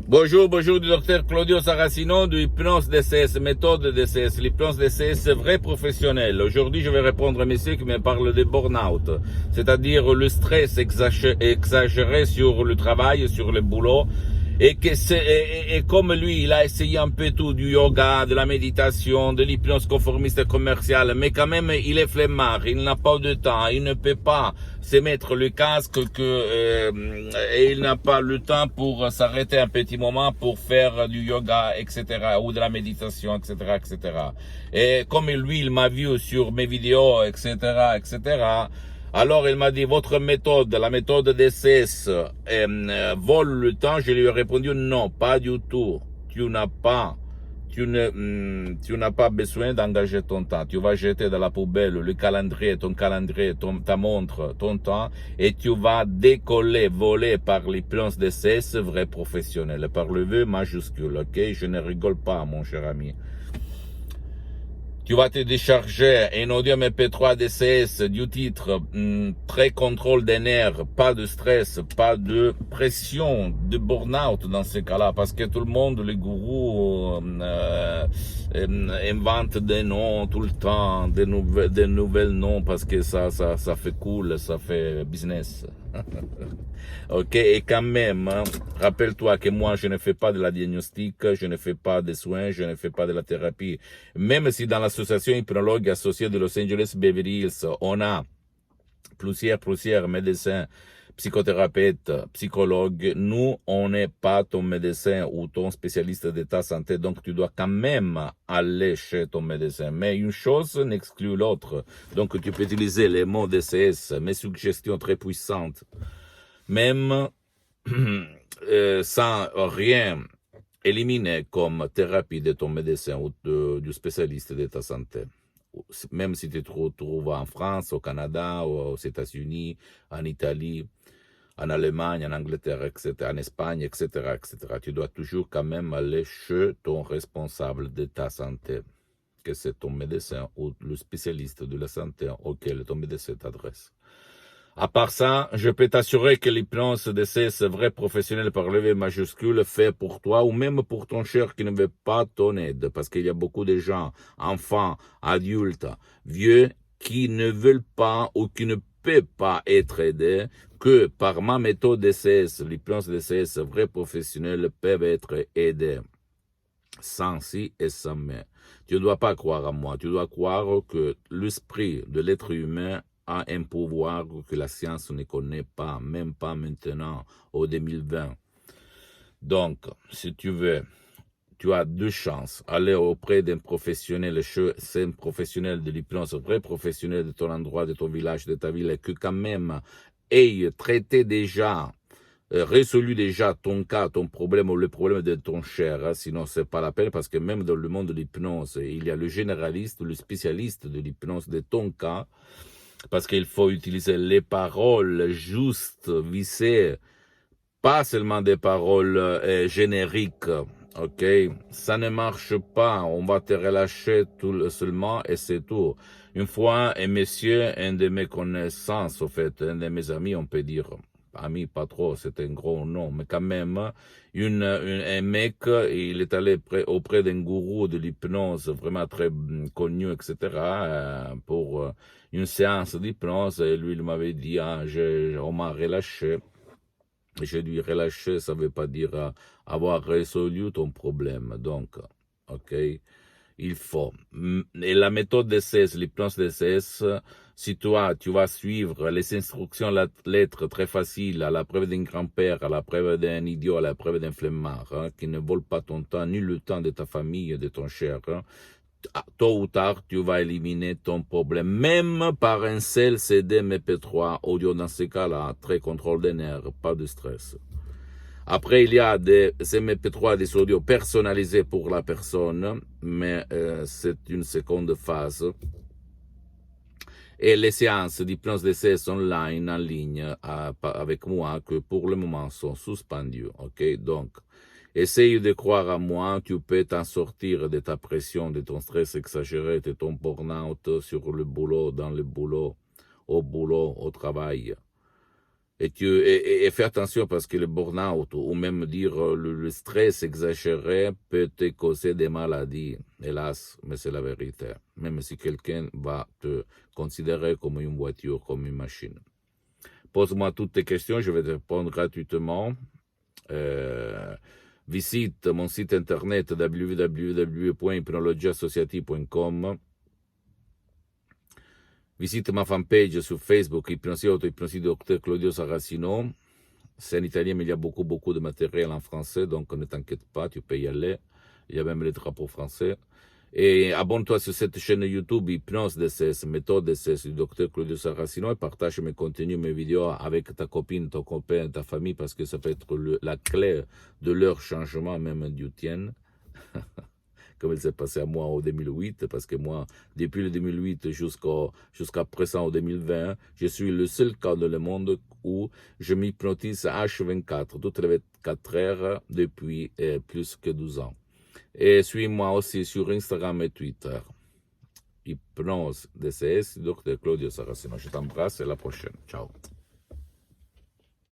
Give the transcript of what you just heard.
Bonjour, bonjour du docteur Claudio Saracino de Hypnose DCS, méthode DCS, l'hypnose DCS vrai professionnel. Aujourd'hui, je vais répondre à messieurs qui me parlent de burn-out, c'est-à-dire le stress exagéré sur le travail, sur le boulot. Et comme lui, il a essayé un peu tout, du yoga, de la méditation, de l'hypnose conformiste commerciale, mais quand même, il est flemmard, il n'a pas de temps, il ne peut pas se mettre le casque et il n'a pas le temps pour s'arrêter un petit moment pour faire du yoga, etc., ou de la méditation, etc., etc. Et comme lui, il m'a vu sur mes vidéos, etc., etc., alors il m'a dit, votre méthode, la méthode DCS, vole le temps. Je lui ai répondu, non, pas du tout. Tu n'as pas besoin d'engager ton temps. Tu vas jeter dans la poubelle le calendrier, ta montre, ton temps, et tu vas décoller, voler par l'hypnose DCS vrai professionnel, par le V majuscule, ok? Je ne rigole pas, mon cher ami. Tu vas te décharger un audio MP3 DCS du titre très contrôle des nerfs, pas de stress, pas de pression, de burn-out dans ces cas-là, parce que tout le monde, les gourous, inventent des noms tout le temps, des nouvelles noms, parce que ça fait cool, ça fait business. Ok, et quand même, hein, rappelle-toi que moi, je ne fais pas de la diagnostic, je ne fais pas de soins, je ne fais pas de la thérapie. Même si dans l'association hypnologue associée de Los Angeles Beverly Hills, on a plusieurs médecins, psychothérapeutes, psychologues, nous, on n'est pas ton médecin ou ton spécialiste de ta santé, donc tu dois quand même aller chez ton médecin. Mais une chose n'exclut l'autre. Donc tu peux utiliser les mots DCS, mes suggestions très puissantes, même sans rien éliminer comme thérapie de ton médecin ou du spécialiste de ta santé. Même si tu te retrouves en France, au Canada, aux États-Unis, en Italie, en Allemagne, en Angleterre, etc., en Espagne, etc., etc., tu dois toujours quand même aller chez ton responsable de ta santé, que c'est ton médecin ou le spécialiste de la santé auquel ton médecin t'adresse. À part ça, je peux t'assurer que l'hypnose DCS vrai professionnel par le V majuscule fait pour toi ou même pour ton cher qui ne veut pas ton aide, parce qu'il y a beaucoup de gens, enfants, adultes, vieux, qui ne veulent pas ou qui ne peuvent pas être aidés, que par ma méthode DCS, l'hypnose DCS vrai professionnel peuvent être aidés. Sans si et sans mais. Tu ne dois pas croire à moi, tu dois croire que l'esprit de l'être humain a un pouvoir que la science ne connaît pas, même pas maintenant, au 2020. Donc, si tu veux, tu as deux chances. Aller auprès d'un professionnel, c'est un professionnel de l'hypnose, un vrai professionnel de ton endroit, de ton village, de ta ville, et que quand même ait traité déjà, résolu déjà ton cas, ton problème ou le problème de ton cher, hein, sinon c'est pas la peine parce que même dans le monde de l'hypnose, il y a le généraliste, le spécialiste de l'hypnose de ton cas, parce qu'il faut utiliser les paroles justes, vissées, pas seulement des paroles génériques, ok? Ça ne marche pas, on va te relâcher tout seulement et c'est tout. Une fois, un monsieur, un de mes connaissances, au fait, un de mes amis, on peut dire, ami pas trop, c'est un gros nom, mais quand même, un mec, il est allé auprès d'un gourou de l'hypnose vraiment très connu, etc., pour une séance d'hypnose, et lui, il m'avait dit, ah, on m'a relâché. Je lui relâché, ça veut pas dire avoir résolu ton problème. Donc, ok, il faut. Et la méthode DCS, l'hypnose DCS, si toi, tu vas suivre les instructions lettres très faciles, à la preuve d'un grand-père, à la preuve d'un idiot, à la preuve d'un flemmard, hein, qui ne vole pas ton temps, ni le temps de ta famille, de ton cher, hein, tôt ou tard, tu vas éliminer ton problème, même par un seul CD MP3 audio dans ce cas-là, très contrôle des nerfs, pas de stress. Après, il y a des MP3, des audios personnalisés pour la personne, mais c'est une seconde phase. Et les séances d'hypnose DCS online, en ligne, avec moi, que pour le moment sont suspendues, ok? Donc, essaye de croire à moi, tu peux t'en sortir de ta pression, de ton stress exagéré, de ton burn-out sur le boulot, dans le boulot, au travail. Et fais attention parce que le burn-out ou même dire le stress exagéré peut te causer des maladies, hélas, mais c'est la vérité. Même si quelqu'un va te considérer comme une voiture, comme une machine. Pose-moi toutes tes questions, je vais te répondre gratuitement. Visite mon site internet www.hypnologieassociative.com. Visite ma fanpage sur Facebook, Hypnosie Auto-Hypnosie Dr Claudio Saracino. C'est en italien, mais il y a beaucoup de matériel en français, donc ne t'inquiète pas, tu peux y aller. Il y a même les drapeaux français. Et abonne-toi sur cette chaîne YouTube Hypnose DCS, méthode DCS du Dr Claudio Saracino et partage mes contenus, mes vidéos avec ta copine, ton copain, ta famille, parce que ça peut être la clé de leur changement, même du tien. Comme il s'est passé à moi en 2008, parce que moi, depuis le 2008 jusqu'à présent, en 2020, je suis le seul cas dans le monde où je m'hypnotise H24, toutes les 24 heures, depuis plus que 12 ans. Et suis-moi aussi sur Instagram et Twitter. Hypnose DCS, Dr Claudio Saracino. Je t'embrasse et à la prochaine. Ciao.